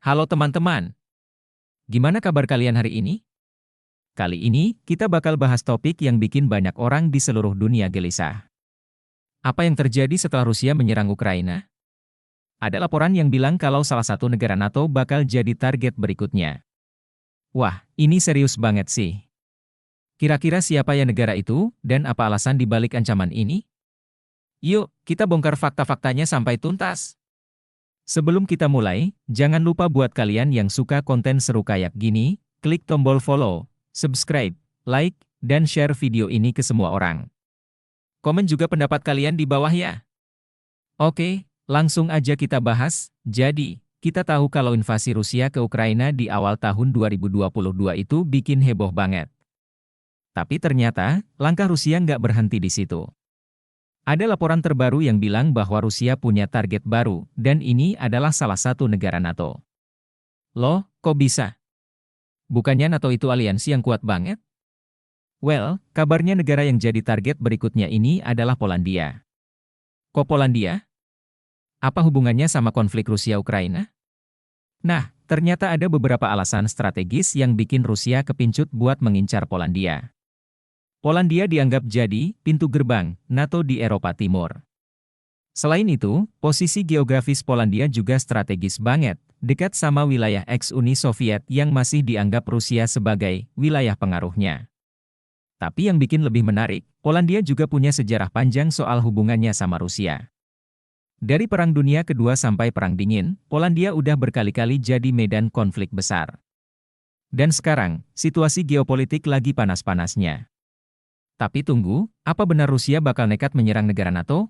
Halo teman-teman, gimana kabar kalian hari ini? Kali ini, kita bakal bahas topik yang bikin banyak orang di seluruh dunia gelisah. Apa yang terjadi setelah Rusia menyerang Ukraina? Ada laporan yang bilang kalau salah satu negara NATO bakal jadi target berikutnya. Wah, ini serius banget sih. Kira-kira siapa ya negara itu, dan apa alasan dibalik ancaman ini? Yuk, kita bongkar fakta-faktanya sampai tuntas. Sebelum kita mulai, jangan lupa buat kalian yang suka konten seru kayak gini, klik tombol follow, subscribe, like, dan share video ini ke semua orang. Komen juga pendapat kalian di bawah ya. Oke, langsung aja kita bahas. Jadi, kita tahu kalau invasi Rusia ke Ukraina di awal tahun 2022 itu bikin heboh banget. Tapi ternyata, langkah Rusia nggak berhenti di situ. Ada laporan terbaru yang bilang bahwa Rusia punya target baru, dan ini adalah salah satu negara NATO. Loh, kok bisa? Bukannya NATO itu aliansi yang kuat banget? Well, kabarnya negara yang jadi target berikutnya ini adalah Polandia. Kok Polandia? Apa hubungannya sama konflik Rusia-Ukraina? Nah, ternyata ada beberapa alasan strategis yang bikin Rusia kepincut buat mengincar Polandia. Polandia dianggap jadi pintu gerbang NATO di Eropa Timur. Selain itu, posisi geografis Polandia juga strategis banget, dekat sama wilayah ex-Uni Soviet yang masih dianggap Rusia sebagai wilayah pengaruhnya. Tapi yang bikin lebih menarik, Polandia juga punya sejarah panjang soal hubungannya sama Rusia. Dari Perang Dunia Kedua sampai Perang Dingin, Polandia udah berkali-kali jadi medan konflik besar. Dan sekarang, situasi geopolitik lagi panas-panasnya. Tapi tunggu, apa benar Rusia bakal nekat menyerang negara NATO?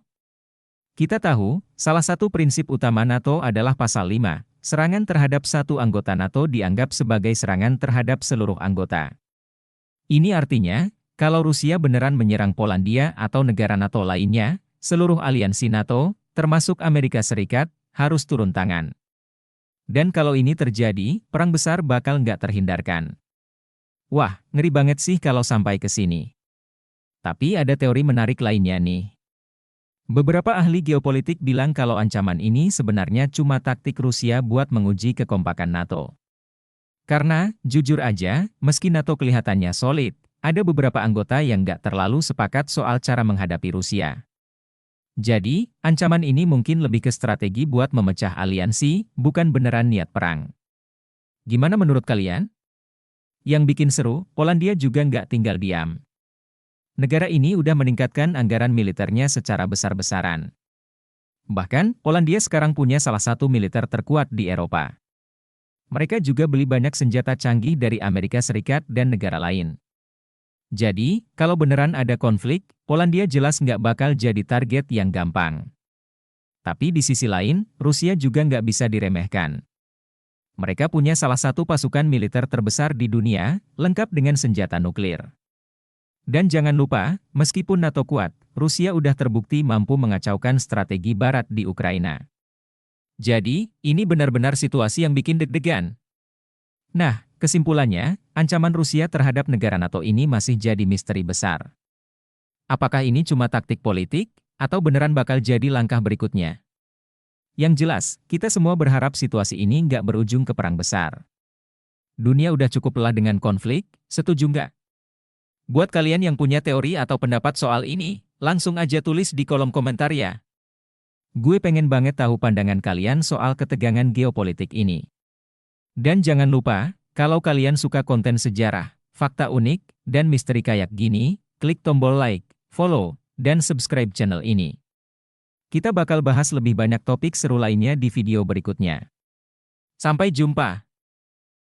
Kita tahu, salah satu prinsip utama NATO adalah Pasal 5, serangan terhadap satu anggota NATO dianggap sebagai serangan terhadap seluruh anggota. Ini artinya, kalau Rusia beneran menyerang Polandia atau negara NATO lainnya, seluruh aliansi NATO, termasuk Amerika Serikat, harus turun tangan. Dan kalau ini terjadi, perang besar bakal nggak terhindarkan. Wah, ngeri banget sih kalau sampai ke sini. Tapi ada teori menarik lainnya nih. Beberapa ahli geopolitik bilang kalau ancaman ini sebenarnya cuma taktik Rusia buat menguji kekompakan NATO. Karena, jujur aja, meski NATO kelihatannya solid, ada beberapa anggota yang nggak terlalu sepakat soal cara menghadapi Rusia. Jadi, ancaman ini mungkin lebih ke strategi buat memecah aliansi, bukan beneran niat perang. Gimana menurut kalian? Yang bikin seru, Polandia juga nggak tinggal diam. Negara ini udah meningkatkan anggaran militernya secara besar-besaran. Bahkan, Polandia sekarang punya salah satu militer terkuat di Eropa. Mereka juga beli banyak senjata canggih dari Amerika Serikat dan negara lain. Jadi, kalau beneran ada konflik, Polandia jelas nggak bakal jadi target yang gampang. Tapi di sisi lain, Rusia juga nggak bisa diremehkan. Mereka punya salah satu pasukan militer terbesar di dunia, lengkap dengan senjata nuklir. Dan jangan lupa, meskipun NATO kuat, Rusia udah terbukti mampu mengacaukan strategi Barat di Ukraina. Jadi, ini benar-benar situasi yang bikin deg-degan. Nah, kesimpulannya, ancaman Rusia terhadap negara NATO ini masih jadi misteri besar. Apakah ini cuma taktik politik, atau beneran bakal jadi langkah berikutnya? Yang jelas, kita semua berharap situasi ini nggak berujung ke perang besar. Dunia udah cukup lelah dengan konflik, setuju nggak? Buat kalian yang punya teori atau pendapat soal ini, langsung aja tulis di kolom komentar ya. Gue pengen banget tahu pandangan kalian soal ketegangan geopolitik ini. Dan jangan lupa, kalau kalian suka konten sejarah, fakta unik, dan misteri kayak gini, klik tombol like, follow, dan subscribe channel ini. Kita bakal bahas lebih banyak topik seru lainnya di video berikutnya. Sampai jumpa!